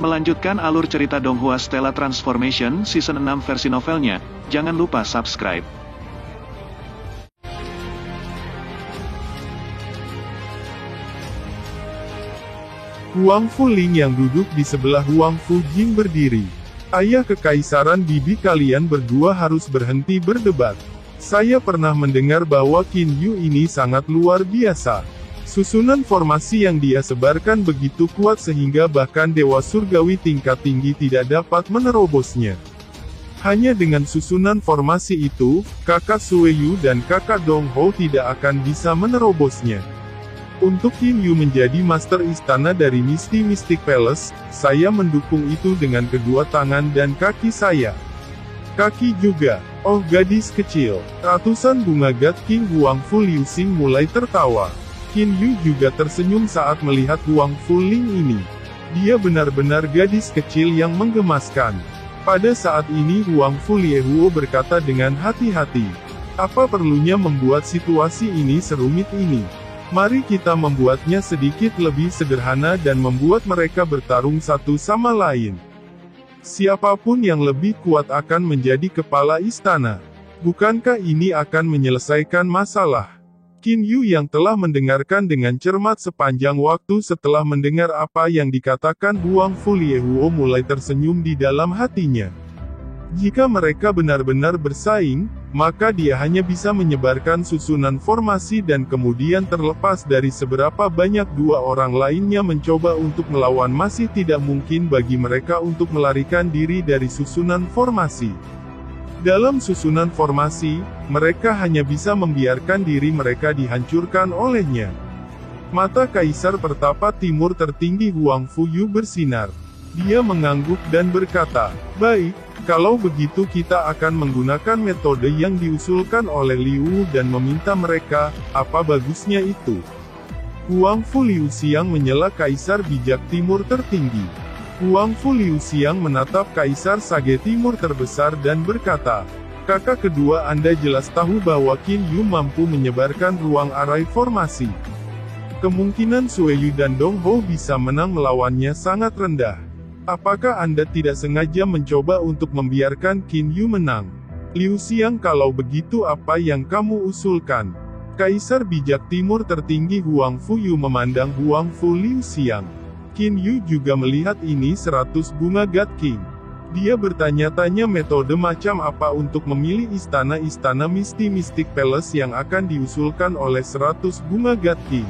Melanjutkan alur cerita Donghua Stella Transformation Season 6 versi novelnya, jangan lupa subscribe. Huang Fuling yang duduk di sebelah Huang Fujing berdiri. Ayah kekaisaran bibi kalian berdua harus berhenti berdebat. Saya pernah mendengar bahwa Qin Yu ini sangat luar biasa. Susunan formasi yang dia sebarkan begitu kuat sehingga bahkan Dewa Surgawi tingkat tinggi tidak dapat menerobosnya. Hanya dengan susunan formasi itu, kakak Sueyu dan kakak Dong Hou tidak akan bisa menerobosnya. Untuk Qin Yu menjadi master istana dari Misty Mystic Palace, saya mendukung itu dengan kedua tangan dan kaki saya. Kaki juga. Oh gadis kecil. Ratusan bunga God King Huang Fu Liuxing mulai tertawa. Qin Yu juga tersenyum saat melihat Huang Fuling ini. Dia benar-benar gadis kecil yang menggemaskan. Pada saat ini Huang Fu Liehuo berkata dengan hati-hati. Apa perlunya membuat situasi ini serumit ini? Mari kita membuatnya sedikit lebih sederhana dan membuat mereka bertarung satu sama lain. Siapapun yang lebih kuat akan menjadi kepala istana. Bukankah ini akan menyelesaikan masalah? Qin Yu yang telah mendengarkan dengan cermat sepanjang waktu setelah mendengar apa yang dikatakan Huang Fu Liehuo mulai tersenyum di dalam hatinya. Jika mereka benar-benar bersaing, maka dia hanya bisa menyebarkan susunan formasi dan kemudian terlepas dari seberapa banyak dua orang lainnya mencoba untuk melawan masih tidak mungkin bagi mereka untuk melarikan diri dari susunan formasi. Dalam susunan formasi, mereka hanya bisa membiarkan diri mereka dihancurkan olehnya. Mata Kaisar Pertapa Timur tertinggi Huang Fuyu bersinar. Dia mengangguk dan berkata, "Baik, kalau begitu kita akan menggunakan metode yang diusulkan oleh Liu dan meminta mereka, apa bagusnya itu?" Huang Fu Liuxiang menyela Kaisar Bijak Timur tertinggi. Huang Fu Liuxiang menatap Kaisar Sage Timur terbesar dan berkata, "Kakak kedua Anda jelas tahu bahwa Qin Yu mampu menyebarkan ruang arai formasi. Kemungkinan Sueyu dan Dong Hou bisa menang melawannya sangat rendah. Apakah Anda tidak sengaja mencoba untuk membiarkan Qin Yu menang?" Liuxiang, kalau begitu apa yang kamu usulkan? Kaisar Bijak Timur tertinggi Huang Fuyu memandang Huang Fu Liuxiang. Qin Yu juga melihat ini 100 bunga God King. Dia bertanya-tanya metode macam apa untuk memilih istana-istana Misty Mystic Palace yang akan diusulkan oleh 100 bunga God King.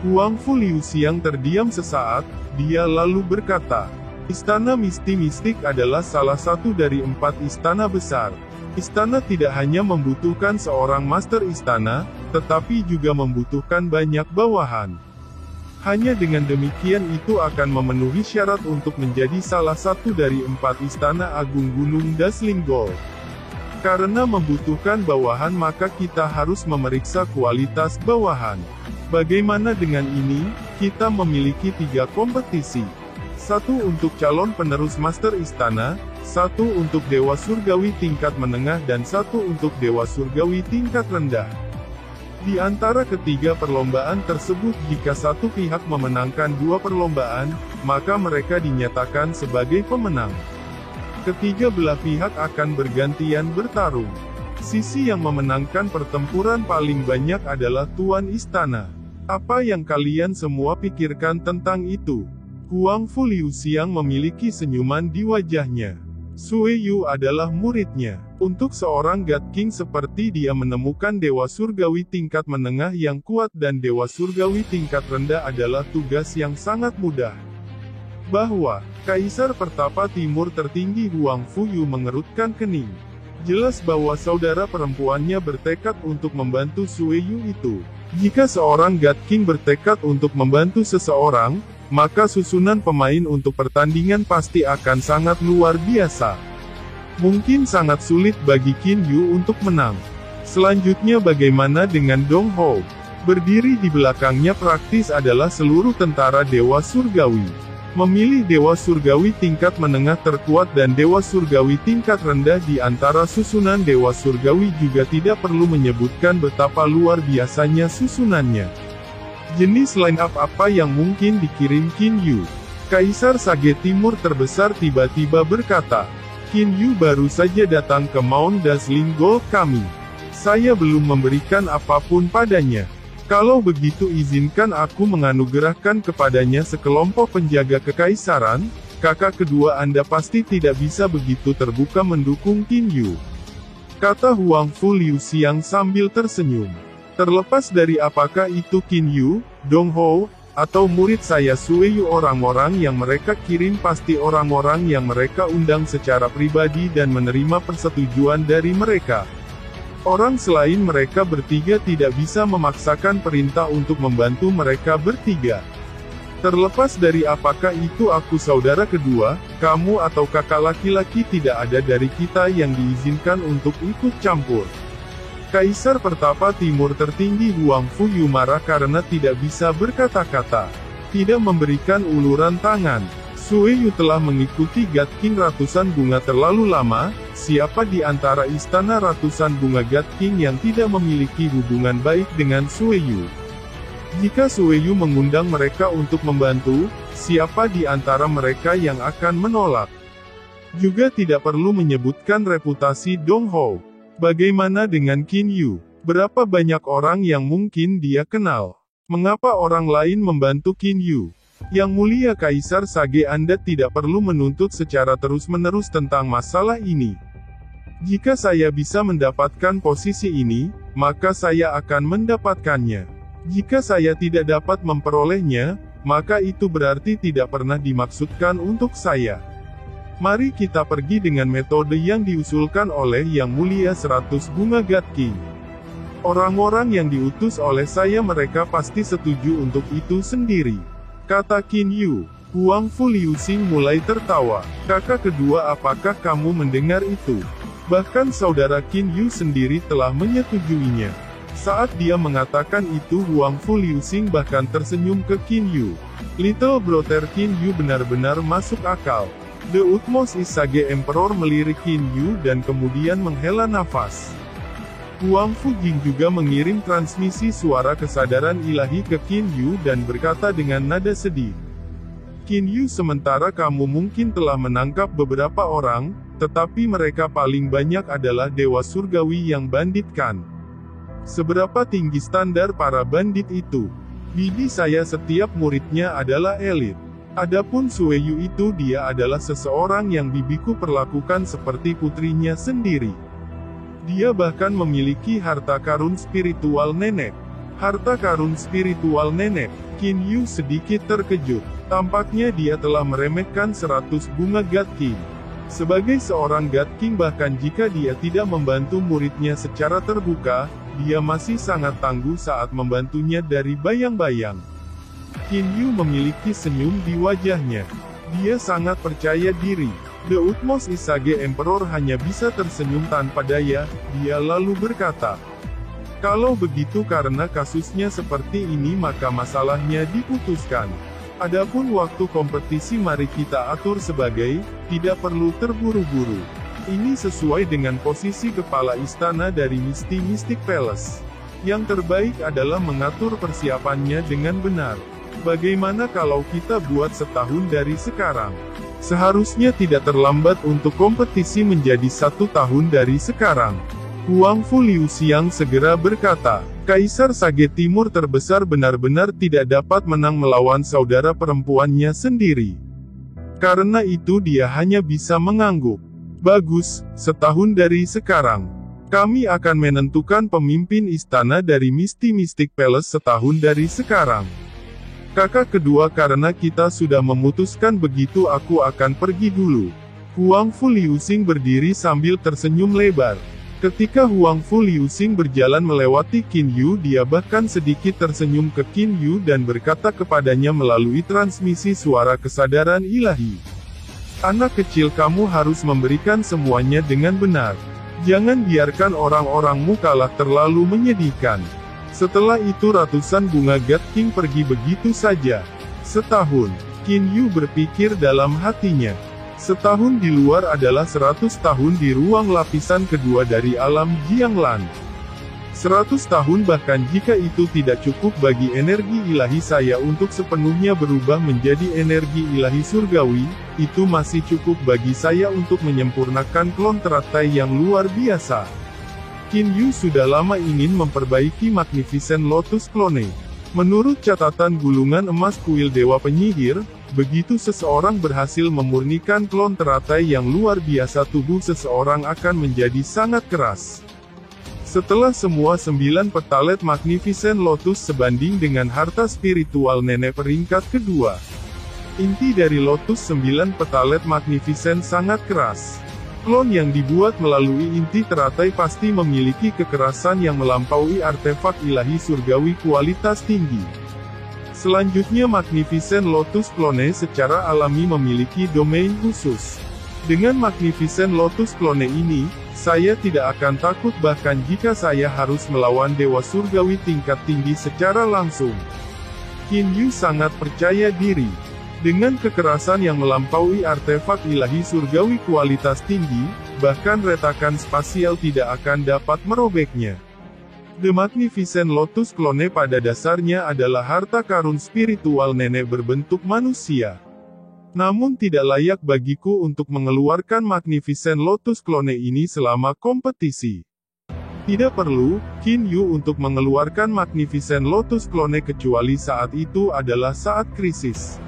Huang Fu Liuxiang terdiam sesaat. Dia lalu berkata, "Istana Misty Mystic adalah salah satu dari 4 istana besar. Istana tidak hanya membutuhkan seorang master istana, tetapi juga membutuhkan banyak bawahan. Hanya dengan demikian itu akan memenuhi syarat untuk menjadi salah satu dari 4 istana agung Gunung Dazzling Gold. Karena membutuhkan bawahan maka kita harus memeriksa kualitas bawahan. Bagaimana dengan ini? Kita memiliki 3 kompetisi. 1 untuk calon penerus master istana, 1 untuk Dewa Surgawi tingkat menengah dan 1 untuk Dewa Surgawi tingkat rendah. Di antara ketiga perlombaan tersebut jika satu pihak memenangkan 2 perlombaan, maka mereka dinyatakan sebagai pemenang. Ketiga belah pihak akan bergantian bertarung. Sisi yang memenangkan pertempuran paling banyak adalah Tuan Istana. Apa yang kalian semua pikirkan tentang itu?" Huang Fu Liuxiang memiliki senyuman di wajahnya. Sueyu adalah muridnya. Untuk seorang God King seperti dia menemukan Dewa Surgawi tingkat menengah yang kuat dan Dewa Surgawi tingkat rendah adalah tugas yang sangat mudah. Bahwa, Kaisar Pertapa Timur tertinggi Huang Fuyu mengerutkan kening. Jelas bahwa saudara perempuannya bertekad untuk membantu Sueyu itu. Jika seorang God King bertekad untuk membantu seseorang, maka susunan pemain untuk pertandingan pasti akan sangat luar biasa. Mungkin sangat sulit bagi Qin Yu untuk menang. Selanjutnya bagaimana dengan Dong Hou? Berdiri di belakangnya praktis adalah seluruh tentara Dewa Surgawi. Memilih Dewa Surgawi tingkat menengah terkuat dan Dewa Surgawi tingkat rendah di antara susunan Dewa Surgawi juga tidak perlu menyebutkan betapa luar biasanya susunannya. Jenis line up apa yang mungkin dikirim Qin Yu? Kaisar Sage Timur terbesar tiba-tiba berkata, Qin Yu baru saja datang ke Mount Dazzling Gold kami. Saya belum memberikan apapun padanya. Kalau begitu izinkan aku menganugerahkan kepadanya sekelompok penjaga kekaisaran. Kakak kedua Anda pasti tidak bisa begitu terbuka mendukung Qin Yu, kata Huang Fu Liuxiang sambil tersenyum. Terlepas dari apakah itu Qin Yu, Dong Hou, atau murid saya Sui Yu, orang-orang yang mereka kirim pasti orang-orang yang mereka undang secara pribadi dan menerima persetujuan dari mereka. Orang selain mereka bertiga tidak bisa memaksakan perintah untuk membantu mereka bertiga. Terlepas dari apakah itu aku saudara kedua, kamu atau kakak laki-laki, tidak ada dari kita yang diizinkan untuk ikut campur. Kaisar Pertapa Timur tertinggi Huang Fu Yu marah karena tidak bisa berkata-kata. Tidak memberikan uluran tangan. Sui Yu telah mengikuti God King ratusan bunga terlalu lama. Siapa di antara istana ratusan bunga God King yang tidak memiliki hubungan baik dengan Sui Yu? Jika Sui Yu mengundang mereka untuk membantu, siapa di antara mereka yang akan menolak? Juga tidak perlu menyebutkan reputasi Dong Hou. Bagaimana dengan Qin Yu? Berapa banyak orang yang mungkin dia kenal? Mengapa orang lain membantu Qin Yu? Yang mulia Kaisar Sage, Anda tidak perlu menuntut secara terus-menerus tentang masalah ini. Jika saya bisa mendapatkan posisi ini, maka saya akan mendapatkannya. Jika saya tidak dapat memperolehnya, maka itu berarti tidak pernah dimaksudkan untuk saya. Mari kita pergi dengan metode yang diusulkan oleh Yang Mulia 100 Bunga God King. Orang-orang yang diutus oleh saya mereka pasti setuju untuk itu sendiri, kata Qin Yu. Huang Fu Liuxing mulai tertawa. Kakak kedua, apakah kamu mendengar itu? Bahkan saudara Qin Yu sendiri telah menyetujuinya. Saat dia mengatakan itu, Huang Fu Liuxing bahkan tersenyum ke Qin Yu. Little brother Qin Yu benar-benar masuk akal. The utmost is Sage Emperor melirik Qin Yu dan kemudian menghela nafas. Huang Fu Jing juga mengirim transmisi suara kesadaran ilahi ke Qin Yu dan berkata dengan nada sedih. Qin Yu, sementara kamu mungkin telah menangkap beberapa orang, tetapi mereka paling banyak adalah dewa surgawi yang bandit kan? Seberapa tinggi standar para bandit itu? Bibi saya setiap muridnya adalah elit. Adapun Sui Yu itu, dia adalah seseorang yang bibiku perlakukan seperti putrinya sendiri. Dia bahkan memiliki harta karun spiritual nenek. Harta karun spiritual nenek. Qin Yu sedikit terkejut. Tampaknya dia telah meremehkan 100 bunga God King. Sebagai seorang God King, bahkan jika dia tidak membantu muridnya secara terbuka, dia masih sangat tangguh saat membantunya dari bayang-bayang. Qin Yu memiliki senyum di wajahnya. Dia sangat percaya diri. The utmost is Sage Emperor hanya bisa tersenyum tanpa daya. Dia lalu berkata, kalau begitu karena kasusnya seperti ini maka masalahnya diputuskan. Adapun waktu kompetisi mari kita atur sebagai, tidak perlu terburu-buru. Ini sesuai dengan posisi kepala istana dari Misty Mystic Palace. Yang terbaik adalah mengatur persiapannya dengan benar. Bagaimana kalau kita buat setahun dari sekarang? Seharusnya tidak terlambat untuk kompetisi menjadi 1 tahun dari sekarang. Huang Fu Liuxiang segera berkata, Kaisar Sage Timur terbesar benar-benar tidak dapat menang melawan saudara perempuannya sendiri. Karena itu dia hanya bisa mengangguk. Bagus, setahun dari sekarang. Kami akan menentukan pemimpin istana dari Misty Mystic Palace setahun dari sekarang. Kakak kedua, karena kita sudah memutuskan begitu aku akan pergi dulu. Huang Fu Liuxing berdiri sambil tersenyum lebar. Ketika Huang Fu Liuxing berjalan melewati Qin Yu, dia bahkan sedikit tersenyum ke Qin Yu dan berkata kepadanya melalui transmisi suara kesadaran ilahi. Anak kecil, kamu harus memberikan semuanya dengan benar. Jangan biarkan orang-orangmu kalah terlalu menyedihkan. Setelah itu ratusan bunga God King pergi begitu saja. Setahun. Qin Yu berpikir dalam hatinya. Setahun di luar adalah 100 tahun di ruang lapisan kedua dari alam Jianglan. 100 tahun bahkan jika itu tidak cukup bagi energi ilahi saya untuk sepenuhnya berubah menjadi energi ilahi surgawi, itu masih cukup bagi saya untuk menyempurnakan klon teratai yang luar biasa. Qin Yu sudah lama ingin memperbaiki Magnificent Lotus Clone. Menurut catatan gulungan emas kuil Dewa Penyihir, begitu seseorang berhasil memurnikan klon teratai yang luar biasa, tubuh seseorang akan menjadi sangat keras. Setelah semua 9 petalet Magnificent Lotus sebanding dengan harta spiritual nenek peringkat kedua. Inti dari Lotus 9 petalet Magnificent sangat keras. Klon yang dibuat melalui inti teratai pasti memiliki kekerasan yang melampaui artefak ilahi surgawi kualitas tinggi. Selanjutnya Magnificent Lotus Clone secara alami memiliki domain khusus. Dengan Magnificent Lotus Clone ini, saya tidak akan takut bahkan jika saya harus melawan dewa surgawi tingkat tinggi secara langsung. Qin Yu sangat percaya diri. Dengan kekerasan yang melampaui artefak ilahi surgawi kualitas tinggi, bahkan retakan spasial tidak akan dapat merobeknya. The Magnificent Lotus Clone pada dasarnya adalah harta karun spiritual nenek berbentuk manusia. Namun tidak layak bagiku untuk mengeluarkan Magnificent Lotus Clone ini selama kompetisi. Tidak perlu, Qin Yu untuk mengeluarkan Magnificent Lotus Clone kecuali saat itu adalah saat krisis.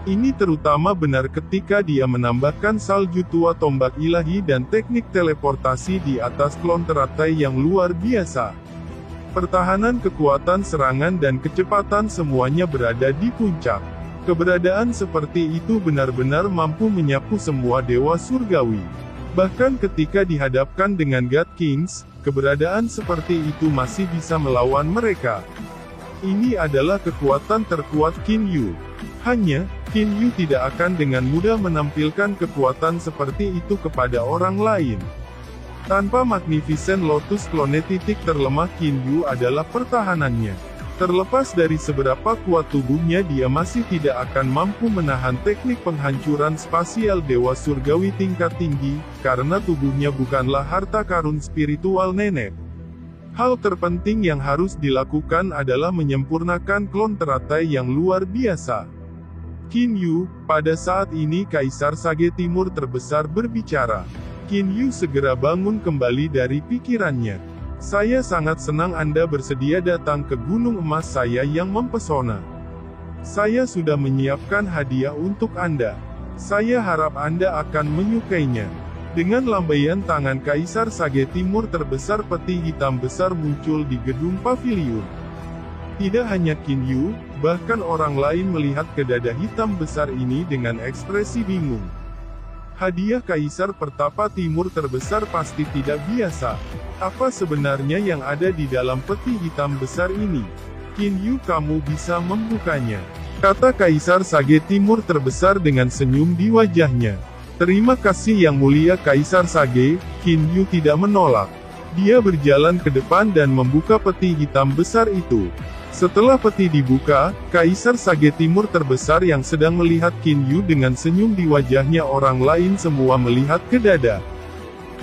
Ini terutama benar ketika dia menambahkan salju tua tombak ilahi dan teknik teleportasi di atas klon teratai yang luar biasa. Pertahanan, kekuatan serangan dan kecepatan semuanya berada di puncak. Keberadaan seperti itu benar-benar mampu menyapu semua dewa surgawi. Bahkan ketika dihadapkan dengan God Kings, keberadaan seperti itu masih bisa melawan mereka. Ini adalah kekuatan terkuat Qin Yu. Hanya, Qin Yu tidak akan dengan mudah menampilkan kekuatan seperti itu kepada orang lain. Tanpa Magnificent Lotus Clone, titik terlemah Qin Yu adalah pertahanannya. Terlepas dari seberapa kuat tubuhnya, dia masih tidak akan mampu menahan teknik penghancuran spasial dewa surgawi tingkat tinggi, karena tubuhnya bukanlah harta karun spiritual nenek. Hal terpenting yang harus dilakukan adalah menyempurnakan klon teratai yang luar biasa. Qin Yu, pada saat ini Kaisar Sage Timur terbesar berbicara. Qin Yu segera bangun kembali dari pikirannya. Saya sangat senang Anda bersedia datang ke Gunung Emas saya yang mempesona. Saya sudah menyiapkan hadiah untuk Anda. Saya harap Anda akan menyukainya. Dengan lambaian tangan Kaisar Sage Timur terbesar, peti hitam besar muncul di gedung pavilion. Tidak hanya Qin Yu, bahkan orang lain melihat ke dada hitam besar ini dengan ekspresi bingung. Hadiah Kaisar Pertapa Timur terbesar pasti tidak biasa. Apa sebenarnya yang ada di dalam peti hitam besar ini? Qin Yu, kamu bisa membukanya, kata Kaisar Sage Timur terbesar dengan senyum di wajahnya. Terima kasih Yang Mulia Kaisar Sage. Qin Yu tidak menolak. Dia berjalan ke depan dan membuka peti hitam besar itu. Setelah peti dibuka, Kaisar Sage Timur terbesar yang sedang melihat Qin Yu dengan senyum di wajahnya, orang lain semua melihat ke dada.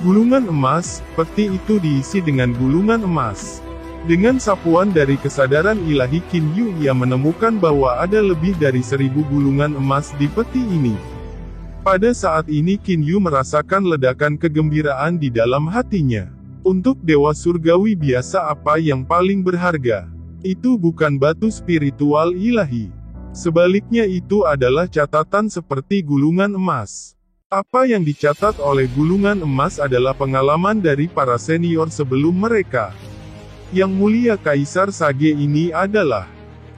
Gulungan emas, peti itu diisi dengan gulungan emas. Dengan sapuan dari kesadaran ilahi Qin Yu, ia menemukan bahwa ada lebih dari 1000 gulungan emas di peti ini. Pada saat ini Qin Yu merasakan ledakan kegembiraan di dalam hatinya. Untuk dewa surgawi biasa, apa yang paling berharga? Itu bukan batu spiritual ilahi. Sebaliknya itu adalah catatan seperti gulungan emas. Apa yang dicatat oleh gulungan emas adalah pengalaman dari para senior sebelum mereka. Yang Mulia Kaisar Sage, ini adalah...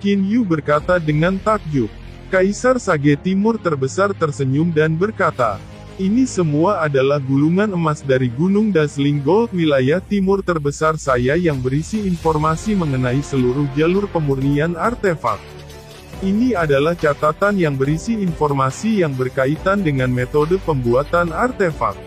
Qin Yu berkata dengan takjub. Kaisar Sage Timur terbesar tersenyum dan berkata, ini semua adalah gulungan emas dari Gunung Dazzling Gold wilayah timur terbesar saya yang berisi informasi mengenai seluruh jalur pemurnian artefak. Ini adalah catatan yang berisi informasi yang berkaitan dengan metode pembuatan artefak.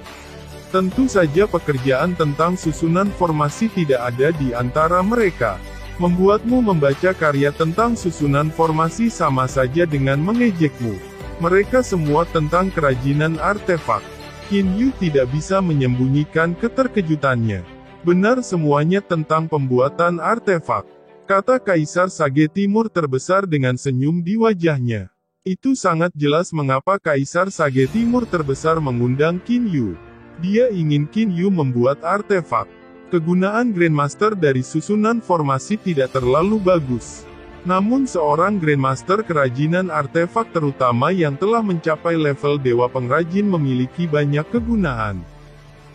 Tentu saja pekerjaan tentang susunan formasi tidak ada di antara mereka. Membuatmu membaca karya tentang susunan formasi sama saja dengan mengejekmu. Mereka semua tentang kerajinan artefak. Qin Yu tidak bisa menyembunyikan keterkejutannya. Benar semuanya tentang pembuatan artefak, kata Kaisar Sage Timur terbesar dengan senyum di wajahnya. Itu sangat jelas mengapa Kaisar Sage Timur terbesar mengundang Qin Yu. Dia ingin Qin Yu membuat artefak. Kegunaan Grandmaster dari susunan formasi tidak terlalu bagus. Namun seorang Grandmaster kerajinan artefak terutama yang telah mencapai level Dewa Pengrajin memiliki banyak kegunaan.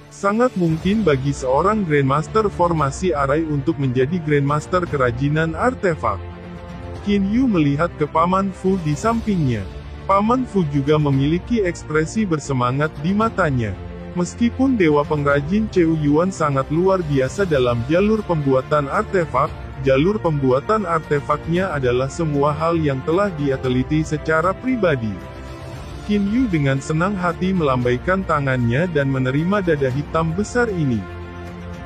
Sangat mungkin bagi seorang Grandmaster formasi arai untuk menjadi Grandmaster kerajinan artefak. Qin Yu melihat ke Paman Fu di sampingnya. Paman Fu juga memiliki ekspresi bersemangat di matanya. Meskipun Dewa Pengrajin Cheu Yuan sangat luar biasa dalam jalur pembuatan artefak, jalur pembuatan artefaknya adalah semua hal yang telah dia teliti secara pribadi. Qin Yu dengan senang hati melambaikan tangannya dan menerima dada hitam besar ini.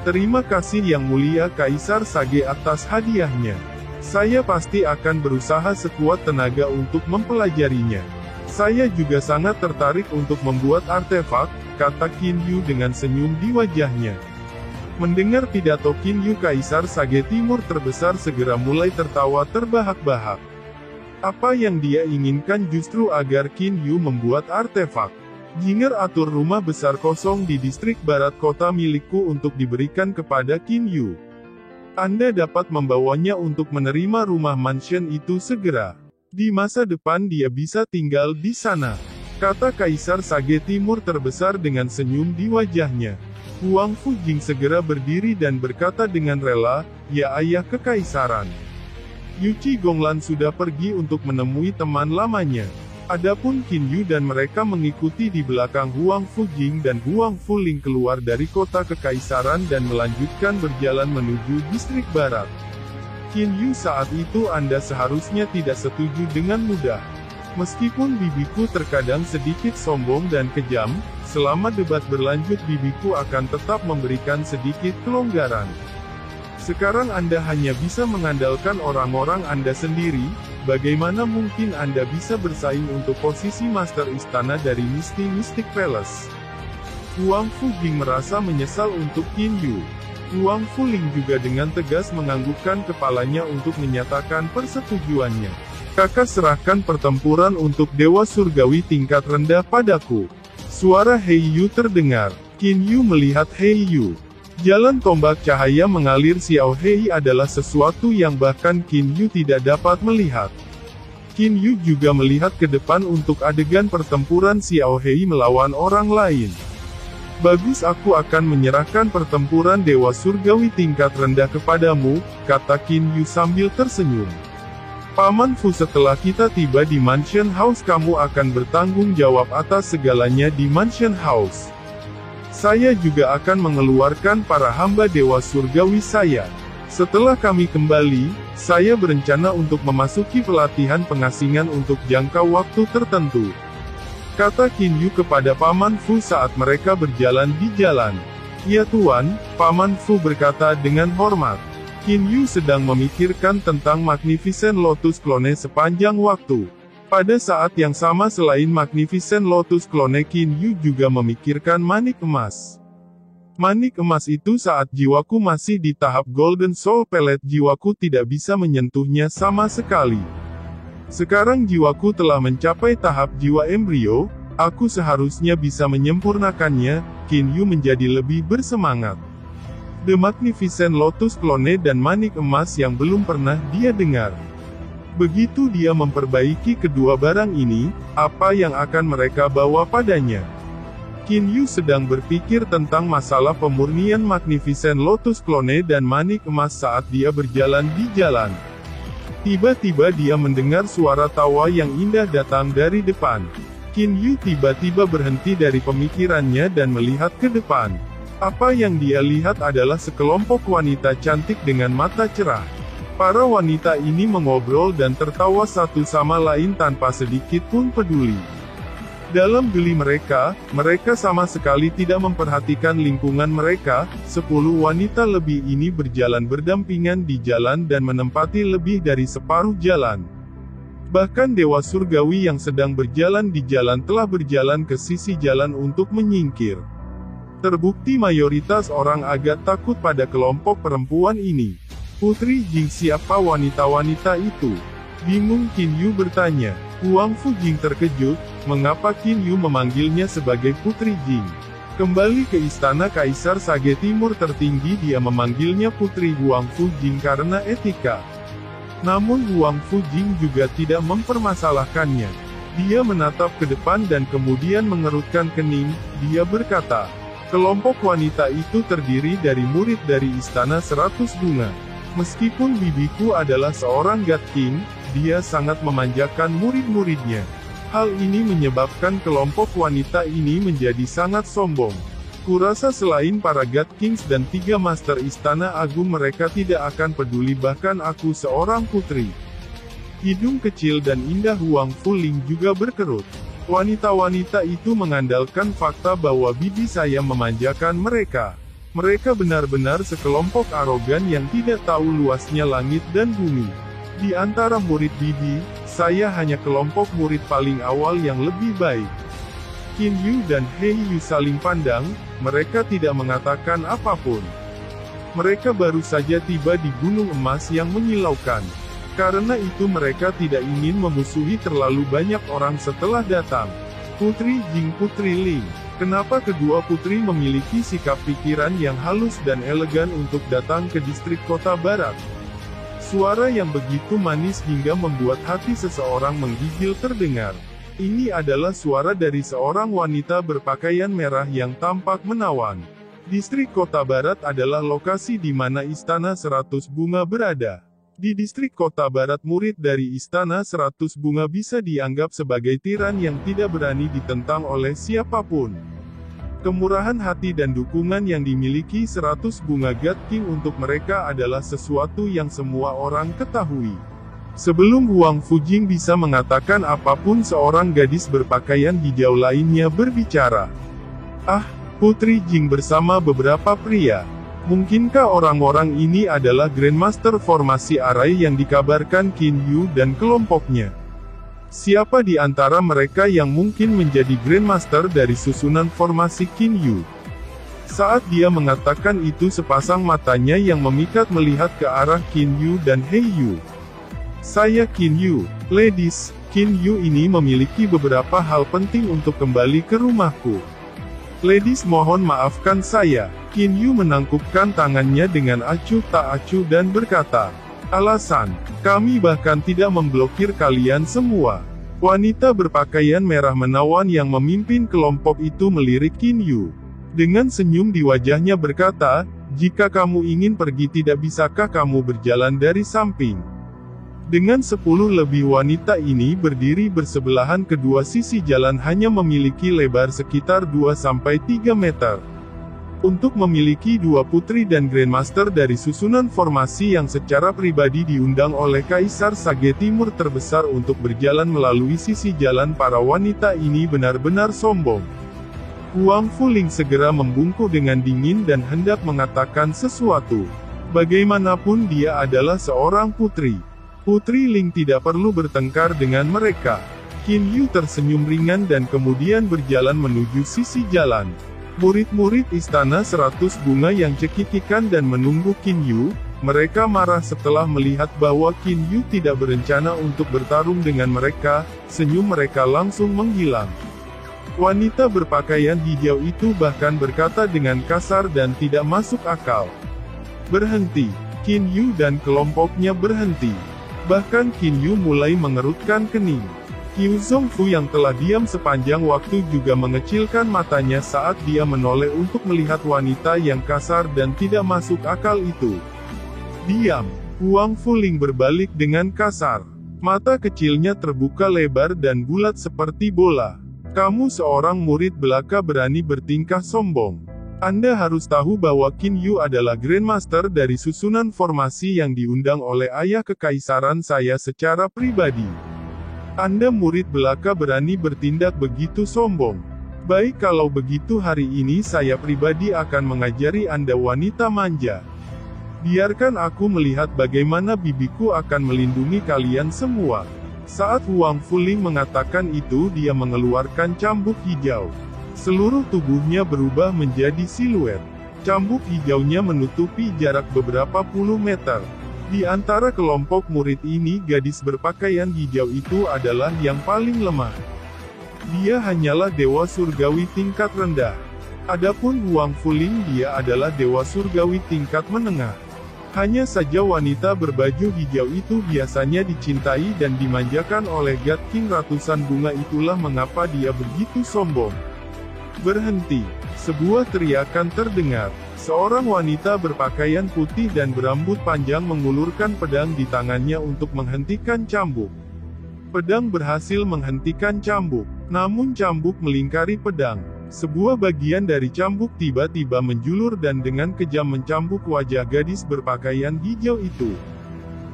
Terima kasih Yang Mulia Kaisar Sage atas hadiahnya. Saya pasti akan berusaha sekuat tenaga untuk mempelajarinya. Saya juga sangat tertarik untuk membuat artefak, kata Qin Yu dengan senyum di wajahnya. Mendengar pidato Qin Yu, Kaisar Sage Timur terbesar segera mulai tertawa terbahak-bahak. Apa yang dia inginkan justru agar Qin Yu membuat artefak. Jinger atur rumah besar kosong di distrik barat kota milikku untuk diberikan kepada Qin Yu. Anda dapat membawanya untuk menerima rumah mansion itu segera. Di masa depan dia bisa tinggal di sana, kata Kaisar Sage Timur terbesar dengan senyum di wajahnya. Huang Fujing segera berdiri dan berkata dengan rela, "Ya ayah kekaisaran." Yuqi Gonglan sudah pergi untuk menemui teman lamanya. Adapun Qin Yu dan mereka mengikuti di belakang Huang Fujing dan Huang Fuling keluar dari kota kekaisaran dan melanjutkan berjalan menuju distrik barat. Qin Yu, saat itu Anda seharusnya tidak setuju dengan mudah. Meskipun bibiku terkadang sedikit sombong dan kejam, selama debat berlanjut bibiku akan tetap memberikan sedikit kelonggaran. Sekarang Anda hanya bisa mengandalkan orang-orang Anda sendiri, bagaimana mungkin Anda bisa bersaing untuk posisi Master Istana dari Mystic Palace? Huang Fujing merasa menyesal untuk Qin Yu. Huang Fuling juga dengan tegas menganggukkan kepalanya untuk menyatakan persetujuannya. Kakak serahkan pertempuran untuk Dewa Surgawi tingkat rendah padaku. Suara Hei Yu terdengar. Qin Yu melihat Hei Yu. Jalan tombak cahaya mengalir Xiao Hei adalah sesuatu yang bahkan Qin Yu tidak dapat melihat. Qin Yu juga melihat ke depan untuk adegan pertempuran Xiao Hei melawan orang lain. Bagus, aku akan menyerahkan pertempuran Dewa Surgawi tingkat rendah kepadamu, kata Qin Yu sambil tersenyum. Paman Fu, setelah kita tiba di Mansion House kamu akan bertanggung jawab atas segalanya di Mansion House. Saya juga akan mengeluarkan para hamba Dewa Surgawi saya. Setelah kami kembali, saya berencana untuk memasuki pelatihan pengasingan untuk jangka waktu tertentu, kata Qin Yu kepada Paman Fu saat mereka berjalan di jalan. Ya Tuan, Paman Fu berkata dengan hormat. Qin Yu sedang memikirkan tentang Magnificent Lotus Clone sepanjang waktu. Pada saat yang sama selain Magnificent Lotus Clone, Qin Yu juga memikirkan manik emas. Manik emas itu saat jiwaku masih di tahap Golden Soul Pellet jiwaku tidak bisa menyentuhnya sama sekali. Sekarang jiwaku telah mencapai tahap jiwa embrio, aku seharusnya bisa menyempurnakannya. Qin Yu menjadi lebih bersemangat. The Magnificent Lotus Clone dan manik emas yang belum pernah dia dengar. Begitu dia memperbaiki kedua barang ini, apa yang akan mereka bawa padanya? Qin Yu sedang berpikir tentang masalah pemurnian Magnificent Lotus Clone dan manik emas saat dia berjalan di jalan. Tiba-tiba dia mendengar suara tawa yang indah datang dari depan. Qin Yu tiba-tiba berhenti dari pemikirannya dan melihat ke depan. Apa yang dia lihat adalah sekelompok wanita cantik dengan mata cerah. Para wanita ini mengobrol dan tertawa satu sama lain tanpa sedikit pun peduli. Dalam geli mereka sama sekali tidak memperhatikan lingkungan mereka. 10 wanita lebih ini berjalan berdampingan di jalan dan menempati lebih dari separuh jalan. Bahkan Dewa Surgawi yang sedang berjalan di jalan telah berjalan ke sisi jalan untuk menyingkir. Terbukti mayoritas orang agak takut pada kelompok perempuan ini. Putri Jing, siapa wanita-wanita itu? Bingung Qin Yu bertanya. Huang Fujing terkejut, mengapa Qin Yu memanggilnya sebagai Putri Jing. Kembali ke istana Kaisar Sage Timur tertinggi, dia memanggilnya Putri Huang Fujing karena etika. Namun Huang Fujing juga tidak mempermasalahkannya. Dia menatap ke depan dan kemudian mengerutkan kening. Dia berkata, kelompok wanita itu terdiri dari murid dari Istana 100 Bunga. Meskipun bibiku adalah seorang God King, dia sangat memanjakan murid-muridnya. Hal ini menyebabkan kelompok wanita ini menjadi sangat sombong. Kurasa selain para God Kings dan 3 Master Istana Agung, mereka tidak akan peduli bahkan aku seorang putri. Hidung kecil dan indah Huang Fuling juga berkerut. Wanita-wanita itu mengandalkan fakta bahwa bibi saya memanjakan mereka. Mereka benar-benar sekelompok arogan yang tidak tahu luasnya langit dan bumi. Di antara murid bibi, saya hanya kelompok murid paling awal yang lebih baik. Qin Yu dan He Yu saling pandang, mereka tidak mengatakan apapun. Mereka baru saja tiba di Gunung Emas yang menyilaukan. Karena itu mereka tidak ingin memusuhi terlalu banyak orang setelah datang. Putri Jing, Putri Ling. Kenapa kedua putri memiliki sikap pikiran yang halus dan elegan untuk datang ke distrik kota barat? Suara yang begitu manis hingga membuat hati seseorang menggigil terdengar. Ini adalah suara dari seorang wanita berpakaian merah yang tampak menawan. Distrik kota barat adalah lokasi di mana Istana 100 Bunga berada. Di distrik kota barat, murid dari Istana 100 Bunga bisa dianggap sebagai tiran yang tidak berani ditentang oleh siapapun. Kemurahan hati dan dukungan yang dimiliki 100 Bunga God King untuk mereka adalah sesuatu yang semua orang ketahui. Sebelum Huang Fujing bisa mengatakan apapun, seorang gadis berpakaian hijau lainnya berbicara. Ah, Putri Jing bersama beberapa pria. Mungkinkah orang-orang ini adalah Grandmaster formasi Arai yang dikabarkan Qin Yu dan kelompoknya? Siapa di antara mereka yang mungkin menjadi Grandmaster dari susunan formasi Qin Yu? Saat dia mengatakan itu, sepasang matanya yang memikat melihat ke arah Qin Yu dan He Yu. Saya Qin Yu, ladies. Qin Yu ini memiliki beberapa hal penting untuk kembali ke rumahku. Ladies, mohon maafkan saya. Qin Yu menangkupkan tangannya dengan acuh tak acuh dan berkata, alasan, kami bahkan tidak memblokir kalian semua. Wanita berpakaian merah menawan yang memimpin kelompok itu melirik Qin Yu. Dengan senyum di wajahnya berkata, jika kamu ingin pergi, tidak bisakah kamu berjalan dari samping? Dengan 10 lebih wanita ini berdiri bersebelahan, kedua sisi jalan hanya memiliki lebar sekitar 2-3 meter. Untuk memiliki 2 putri dan Grandmaster dari susunan formasi yang secara pribadi diundang oleh Kaisar Sage Timur terbesar untuk berjalan melalui sisi jalan para wanita ini benar-benar sombong. Huang Fuling segera membungkuk dengan dingin dan hendak mengatakan sesuatu. Bagaimanapun dia adalah seorang putri. Putri Ling tidak perlu bertengkar dengan mereka. Qin Yu tersenyum ringan dan kemudian berjalan menuju sisi jalan. Murid-murid Istana 100 Bunga yang cekikikan dan menunggu Qin Yu, mereka marah setelah melihat bahwa Qin Yu tidak berencana untuk bertarung dengan mereka, senyum mereka langsung menghilang. Wanita berpakaian hijau itu bahkan berkata dengan kasar dan tidak masuk akal. Berhenti. Qin Yu dan kelompoknya berhenti. Bahkan Qin Yu mulai mengerutkan kening. Qiu Zongfu yang telah diam sepanjang waktu juga mengecilkan matanya saat dia menoleh untuk melihat wanita yang kasar dan tidak masuk akal itu. Diam. Huang Fuling berbalik dengan kasar. Mata kecilnya terbuka lebar dan bulat seperti bola. Kamu seorang murid belaka berani bertingkah sombong. Anda harus tahu bahwa Qin Yu adalah Grandmaster dari susunan formasi yang diundang oleh ayah kekaisaran saya secara pribadi. Anda murid belaka berani bertindak begitu sombong. Baik, kalau begitu hari ini saya pribadi akan mengajari Anda wanita manja. Biarkan aku melihat bagaimana bibiku akan melindungi kalian semua. Saat Huang Fuling mengatakan itu, dia mengeluarkan cambuk hijau. Seluruh tubuhnya berubah menjadi siluet. Cambuk hijaunya menutupi jarak beberapa puluh meter. Di antara kelompok murid ini, gadis berpakaian hijau itu adalah yang paling lemah. Dia hanyalah dewa surgawi tingkat rendah. Adapun Huang Fuling, dia adalah dewa surgawi tingkat menengah. Hanya saja wanita berbaju hijau itu biasanya dicintai dan dimanjakan oleh God King ratusan bunga, itulah mengapa dia begitu sombong. Berhenti. Sebuah teriakan terdengar. Seorang wanita berpakaian putih dan berambut panjang mengulurkan pedang di tangannya untuk menghentikan cambuk. Pedang berhasil menghentikan cambuk, namun cambuk melingkari pedang. Sebuah bagian dari cambuk tiba-tiba menjulur dan dengan kejam mencambuk wajah gadis berpakaian hijau itu.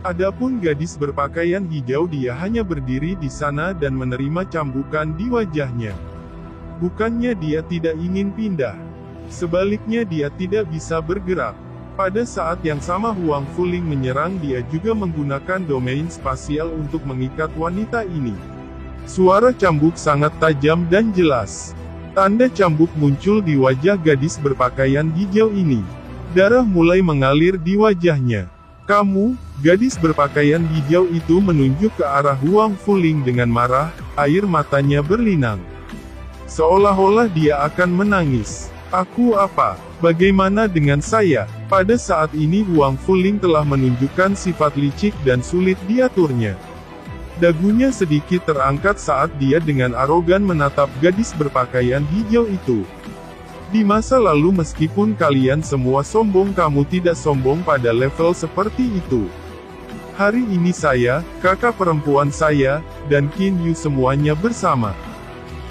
Adapun gadis berpakaian hijau, dia hanya berdiri di sana dan menerima cambukan di wajahnya. Bukannya dia tidak ingin pindah. Sebaliknya dia tidak bisa bergerak. Pada saat yang sama Huang Fuling menyerang, dia juga menggunakan domain spasial untuk mengikat wanita ini. Suara cambuk sangat tajam dan jelas. Tanda cambuk muncul di wajah gadis berpakaian hijau ini. Darah mulai mengalir di wajahnya. Kamu, gadis berpakaian hijau itu menunjuk ke arah Huang Fuling dengan marah, air matanya berlinang. Seolah-olah dia akan menangis. Aku apa? Bagaimana dengan saya? Pada saat ini Huang Fuling telah menunjukkan sifat licik dan sulit diaturnya. Dagunya sedikit terangkat saat dia dengan arogan menatap gadis berpakaian hijau itu. Di masa lalu meskipun kalian semua sombong, kamu tidak sombong pada level seperti itu. Hari ini saya, kakak perempuan saya, dan Qin Yu semuanya bersama.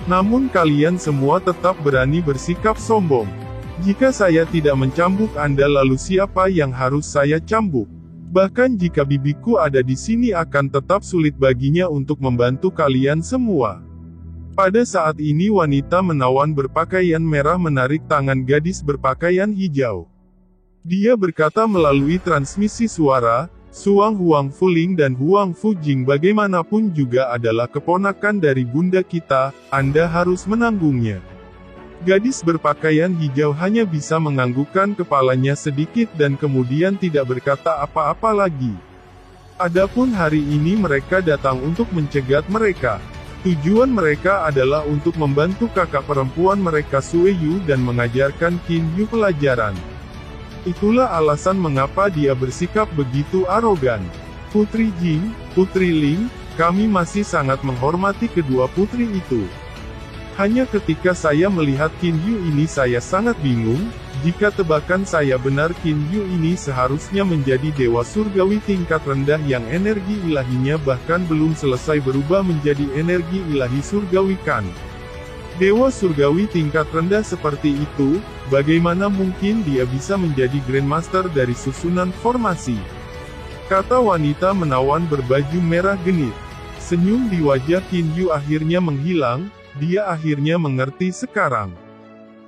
Namun kalian semua tetap berani bersikap sombong. Jika saya tidak mencambuk Anda, lalu siapa yang harus saya cambuk? Bahkan jika bibiku ada di sini, akan tetap sulit baginya untuk membantu kalian semua. Pada saat ini wanita menawan berpakaian merah menarik tangan gadis berpakaian hijau. Dia berkata melalui transmisi suara, Huang Fuling dan Huang Fujing bagaimanapun juga adalah keponakan dari bunda kita, Anda harus menanggungnya. Gadis berpakaian hijau hanya bisa menganggukkan kepalanya sedikit dan kemudian tidak berkata apa-apa lagi. Adapun hari ini mereka datang untuk mencegat mereka. Tujuan mereka adalah untuk membantu kakak perempuan mereka Sue Yu dan mengajarkan Qin Yu pelajaran. Itulah alasan mengapa dia bersikap begitu arogan. Putri Jing, Putri Ling, kami masih sangat menghormati kedua putri itu. Hanya ketika saya melihat Qin Yu ini saya sangat bingung. Jika tebakan saya benar, Qin Yu ini seharusnya menjadi dewa surgawi tingkat rendah yang energi ilahinya bahkan belum selesai berubah menjadi energi ilahi surgawi kan. Dewa surgawi tingkat rendah seperti itu, bagaimana mungkin dia bisa menjadi Grandmaster dari susunan formasi? Kata wanita menawan berbaju merah genit. Senyum di wajah Qin Yu akhirnya menghilang. Dia akhirnya mengerti sekarang.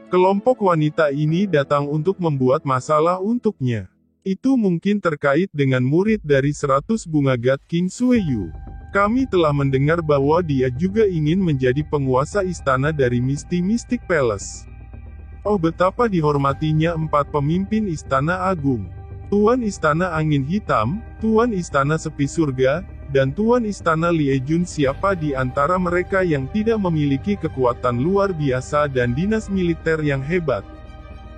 Kelompok wanita ini datang untuk membuat masalah untuknya. Itu mungkin terkait dengan murid dari 100 bunga God King Sue Yu. Kami telah mendengar bahwa dia juga ingin menjadi penguasa istana dari Misty Mystic Palace. Oh, betapa dihormatinya 4 pemimpin istana agung. Tuan Istana Angin Hitam, Tuan Istana Sepi Surga, dan Tuan Istana Liejun. Siapa di antara mereka yang tidak memiliki kekuatan luar biasa dan dinas militer yang hebat?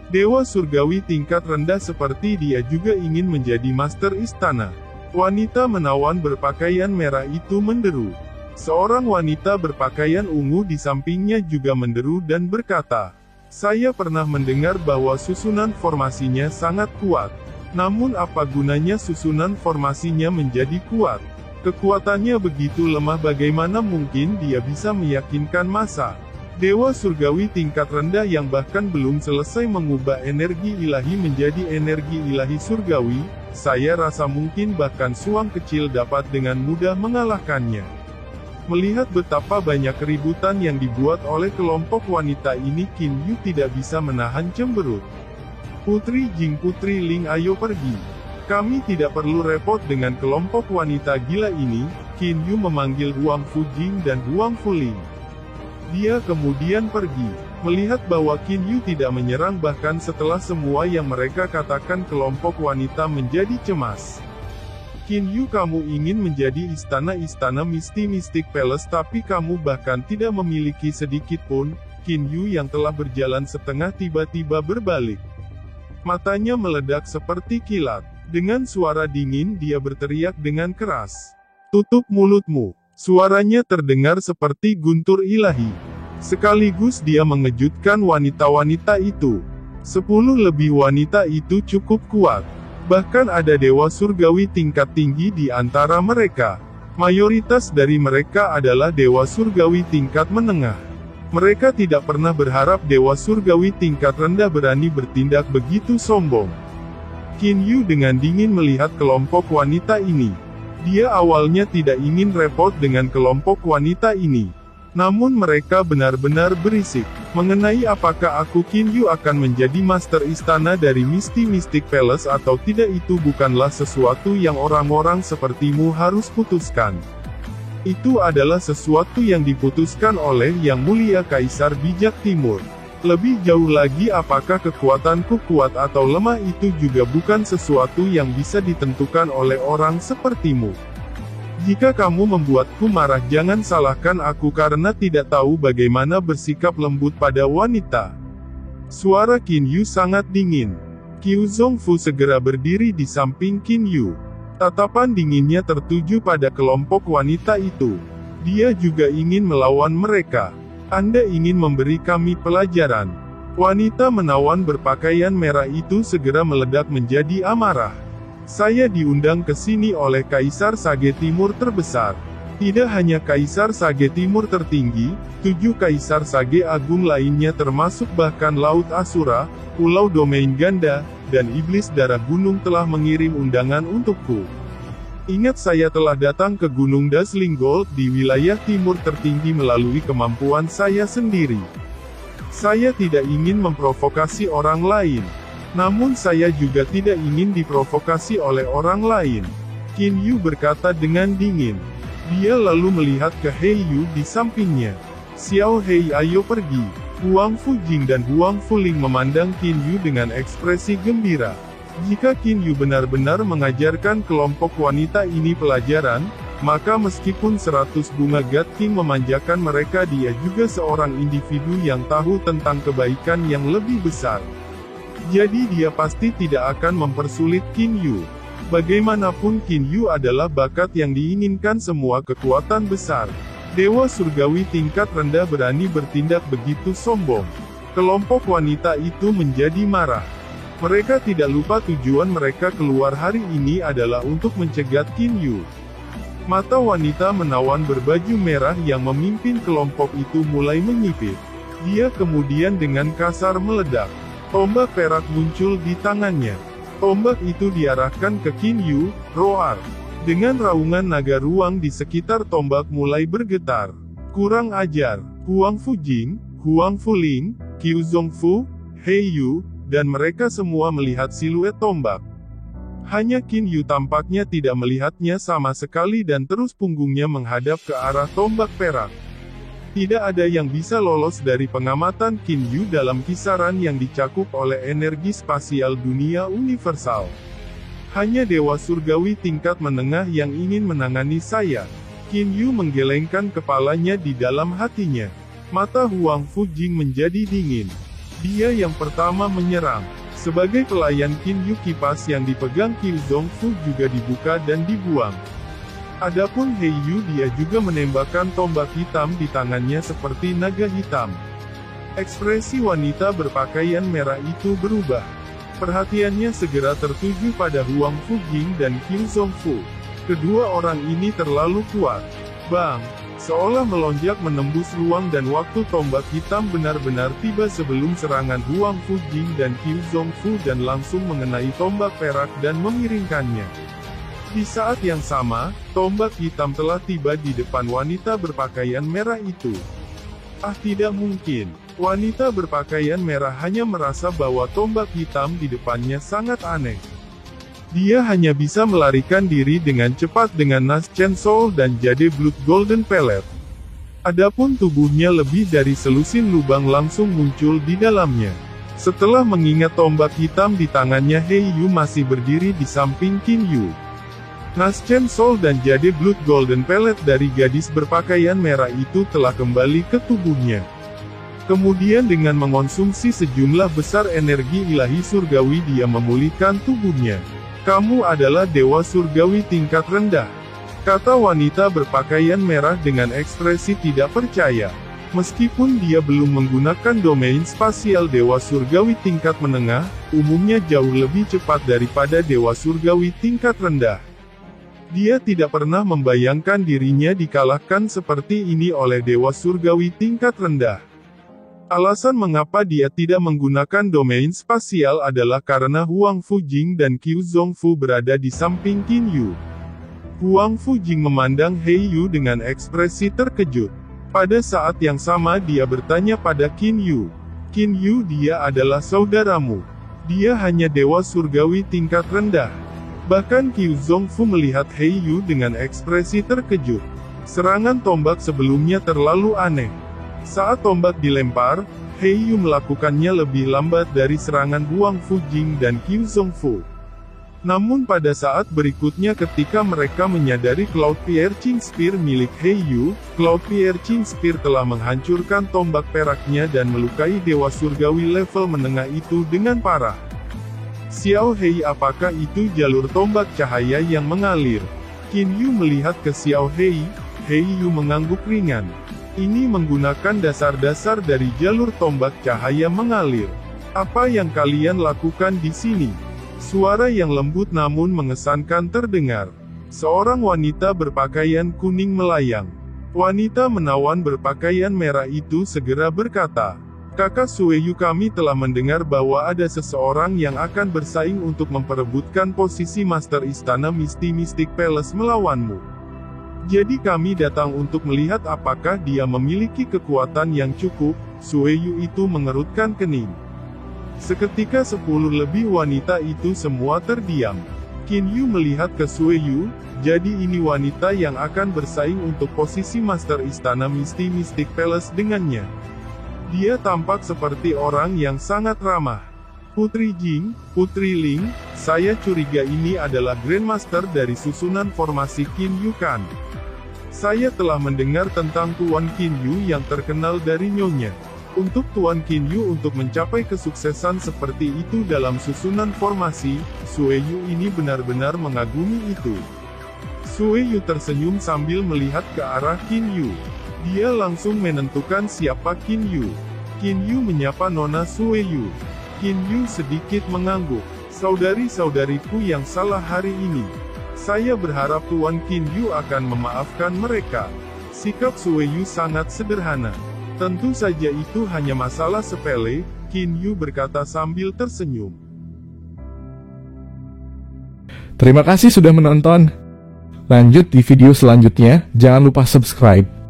Dewa surgawi tingkat rendah seperti dia juga ingin menjadi master istana. Wanita menawan berpakaian merah itu menderu. Seorang wanita berpakaian ungu di sampingnya juga menderu dan berkata, "Saya pernah mendengar bahwa susunan formasinya sangat kuat. Namun apa gunanya susunan formasinya menjadi kuat? Kekuatannya begitu lemah, bagaimana mungkin dia bisa meyakinkan massa? Dewa surgawi tingkat rendah yang bahkan belum selesai mengubah energi ilahi menjadi energi ilahi surgawi, saya rasa mungkin bahkan Suang kecil dapat dengan mudah mengalahkannya." Melihat betapa banyak keributan yang dibuat oleh kelompok wanita ini, Qin Yu tidak bisa menahan cemberut. "Putri Jing, Putri Ling, ayo pergi. Kami tidak perlu repot dengan kelompok wanita gila ini." Qin Yu memanggil Huang Fujing dan Huang Fuling. Dia kemudian pergi. Melihat bahwa Qin Yu tidak menyerang bahkan setelah semua yang mereka katakan, kelompok wanita menjadi cemas. Qin Yu, kamu ingin menjadi istana-istana Mystic Palace tapi kamu bahkan tidak memiliki sedikit pun. Qin Yu yang telah berjalan setengah tiba-tiba berbalik. Matanya meledak seperti kilat. Dengan suara dingin dia berteriak dengan keras. Tutup mulutmu. Suaranya terdengar seperti guntur ilahi. Sekaligus dia mengejutkan wanita-wanita itu. 10 lebih wanita itu cukup kuat. Bahkan ada dewa surgawi tingkat tinggi di antara mereka. Mayoritas dari mereka adalah dewa surgawi tingkat menengah. Mereka tidak pernah berharap dewa surgawi tingkat rendah berani bertindak begitu sombong. Qin Yu dengan dingin melihat kelompok wanita ini. Dia awalnya tidak ingin repot dengan kelompok wanita ini. Namun mereka benar-benar berisik. Mengenai apakah aku Qin Yu akan menjadi master istana dari Mystic Palace atau tidak, itu bukanlah sesuatu yang orang-orang sepertimu harus putuskan. Itu adalah sesuatu yang diputuskan oleh Yang Mulia Kaisar Bijak Timur. Lebih jauh lagi, apakah kekuatanku kuat atau lemah itu juga bukan sesuatu yang bisa ditentukan oleh orang sepertimu. Jika kamu membuatku marah, jangan salahkan aku karena tidak tahu bagaimana bersikap lembut pada wanita. Suara Qin Yu sangat dingin. Qiu Zongfu segera berdiri di samping Qin Yu. Tatapan dinginnya tertuju pada kelompok wanita itu. Dia juga ingin melawan mereka. Anda ingin memberi kami pelajaran. Wanita menawan berpakaian merah itu segera meledak menjadi amarah. Saya diundang ke sini oleh Kaisar Sage Timur terbesar. Tidak hanya Kaisar Sage Timur tertinggi, 7 Kaisar Sage Agung lainnya termasuk bahkan Laut Asura, Pulau Domain Ganda, dan Iblis Darah Gunung telah mengirim undangan untukku. Ingat, saya telah datang ke Gunung Dazzling Gold di wilayah timur tertinggi melalui kemampuan saya sendiri. Saya tidak ingin memprovokasi orang lain. Namun saya juga tidak ingin diprovokasi oleh orang lain. Qin Yu berkata dengan dingin. Dia lalu melihat ke He Yu di sampingnya. Xiao Hei, ayo pergi. Huang Fujing dan Huang Fuling memandang Qin Yu dengan ekspresi gembira. Jika Qin Yu benar-benar mengajarkan kelompok wanita ini pelajaran, maka meskipun 100 bunga God King memanjakan mereka, dia juga seorang individu yang tahu tentang kebaikan yang lebih besar. Jadi dia pasti tidak akan mempersulit Qin Yu. Bagaimanapun Qin Yu adalah bakat yang diinginkan semua kekuatan besar. Dewa surgawi tingkat rendah berani bertindak begitu sombong. Kelompok wanita itu menjadi marah. Mereka tidak lupa tujuan mereka keluar hari ini adalah untuk mencegat Qin Yu. Mata wanita menawan berbaju merah yang memimpin kelompok itu mulai menyipit. Dia kemudian dengan kasar meledak. Tombak perak muncul di tangannya. Tombak itu diarahkan ke Qin Yu, roar. Dengan raungan naga ruang di sekitar tombak mulai bergetar. Kurang ajar. Huang Fujing, Huang Fuling, Qiu Zongfu, He Yu, dan mereka semua melihat siluet tombak. Hanya Qin Yu tampaknya tidak melihatnya sama sekali dan terus punggungnya menghadap ke arah tombak perak. Tidak ada yang bisa lolos dari pengamatan Qin Yu dalam kisaran yang dicakup oleh energi spasial dunia universal. Hanya dewa surgawi tingkat menengah yang ingin menangani saya. Qin Yu menggelengkan kepalanya di dalam hatinya. Mata Huang Fujing menjadi dingin. Dia yang pertama menyerang. Sebagai pelayan Qin Yu, kipas yang dipegang Qiu Zongfu juga dibuka dan dibuang. Adapun He Yu, dia juga menembakkan tombak hitam di tangannya seperti naga hitam. Ekspresi wanita berpakaian merah itu berubah. Perhatiannya segera tertuju pada Huang Fujing dan Qiu Zongfu. Kedua orang ini terlalu kuat. Bang! Seolah melonjak menembus ruang dan waktu, tombak hitam benar-benar tiba sebelum serangan Huang Fujing dan Qiu Zongfu dan langsung mengenai tombak perak dan memiringkannya. Di saat yang sama, tombak hitam telah tiba di depan wanita berpakaian merah itu. Ah, tidak mungkin. Wanita berpakaian merah hanya merasa bahwa tombak hitam di depannya sangat aneh. Dia hanya bisa melarikan diri dengan cepat dengan Nas Chen Soul dan Jade Blood Golden Pellet. Adapun tubuhnya lebih dari selusin lubang langsung muncul di dalamnya. Setelah mengingat tombak hitam di tangannya, Heiyu masih berdiri di samping Kinyu. Naschem Soul dan Jade Blood Golden Pellet dari gadis berpakaian merah itu telah kembali ke tubuhnya. Kemudian dengan mengonsumsi sejumlah besar energi ilahi surgawi dia memulihkan tubuhnya. Kamu adalah dewa surgawi tingkat rendah, kata wanita berpakaian merah dengan ekspresi tidak percaya. Meskipun dia belum menggunakan domain spasial dewa surgawi tingkat menengah, umumnya jauh lebih cepat daripada dewa surgawi tingkat rendah. Dia tidak pernah membayangkan dirinya dikalahkan seperti ini oleh dewa surgawi tingkat rendah. Alasan mengapa dia tidak menggunakan domain spasial adalah karena Huang Fujing dan Qiu Zongfu berada di samping Kinyu. Huang Fujing memandang Heiyu dengan ekspresi terkejut. Pada saat yang sama dia bertanya pada Kinyu. Kinyu, dia adalah saudaramu. Dia hanya dewa surgawi tingkat rendah. Bahkan Qiu Zongfu melihat Heiyu dengan ekspresi terkejut. Serangan tombak sebelumnya terlalu aneh. Saat tombak dilempar, Heiyu melakukannya lebih lambat dari serangan Huang Fujing dan Qiu Zongfu. Namun pada saat berikutnya ketika mereka menyadari Cloud Piercing Spear milik Heiyu, Cloud Piercing Spear telah menghancurkan tombak peraknya dan melukai dewa surgawi level menengah itu dengan parah. Xiao Hei, apakah itu jalur tombak cahaya yang mengalir? Kinyu melihat ke Xiao Hei, Heiyu mengangguk ringan. Ini menggunakan dasar-dasar dari jalur tombak cahaya mengalir. Apa yang kalian lakukan di sini? Suara yang lembut namun mengesankan terdengar. Seorang wanita berpakaian kuning melayang. Wanita menawan berpakaian merah itu segera berkata, "Kakak Sueyu, kami telah mendengar bahwa ada seseorang yang akan bersaing untuk memperebutkan posisi Master Istana Mystic Palace melawanmu. Jadi kami datang untuk melihat apakah dia memiliki kekuatan yang cukup." Sueyu itu mengerutkan kening. Seketika 10 lebih wanita itu semua terdiam. Kinyu melihat ke Sueyu, jadi ini wanita yang akan bersaing untuk posisi Master Istana Mystic Palace dengannya. Dia tampak seperti orang yang sangat ramah. Putri Jing, Putri Ling, saya curiga ini adalah Grandmaster dari susunan formasi Kinyu kan? Saya telah mendengar tentang Tuan Kinyu yang terkenal dari nyonya. Untuk Tuan Kinyu untuk mencapai kesuksesan seperti itu dalam susunan formasi, Sueyu ini benar-benar mengagumi itu. Sueyu tersenyum sambil melihat ke arah Kinyu. Dia langsung menentukan siapa Kinyu. Kinyu menyapa Nona Sueyu. Kinyu sedikit mengangguk. Saudari-saudariku yang salah hari ini. Saya berharap Tuan Kinyu akan memaafkan mereka. Sikap Sueyu sangat sederhana. Tentu saja itu hanya masalah sepele, Kinyu berkata sambil tersenyum. Terima kasih sudah menonton. Lanjut di video selanjutnya, jangan lupa subscribe.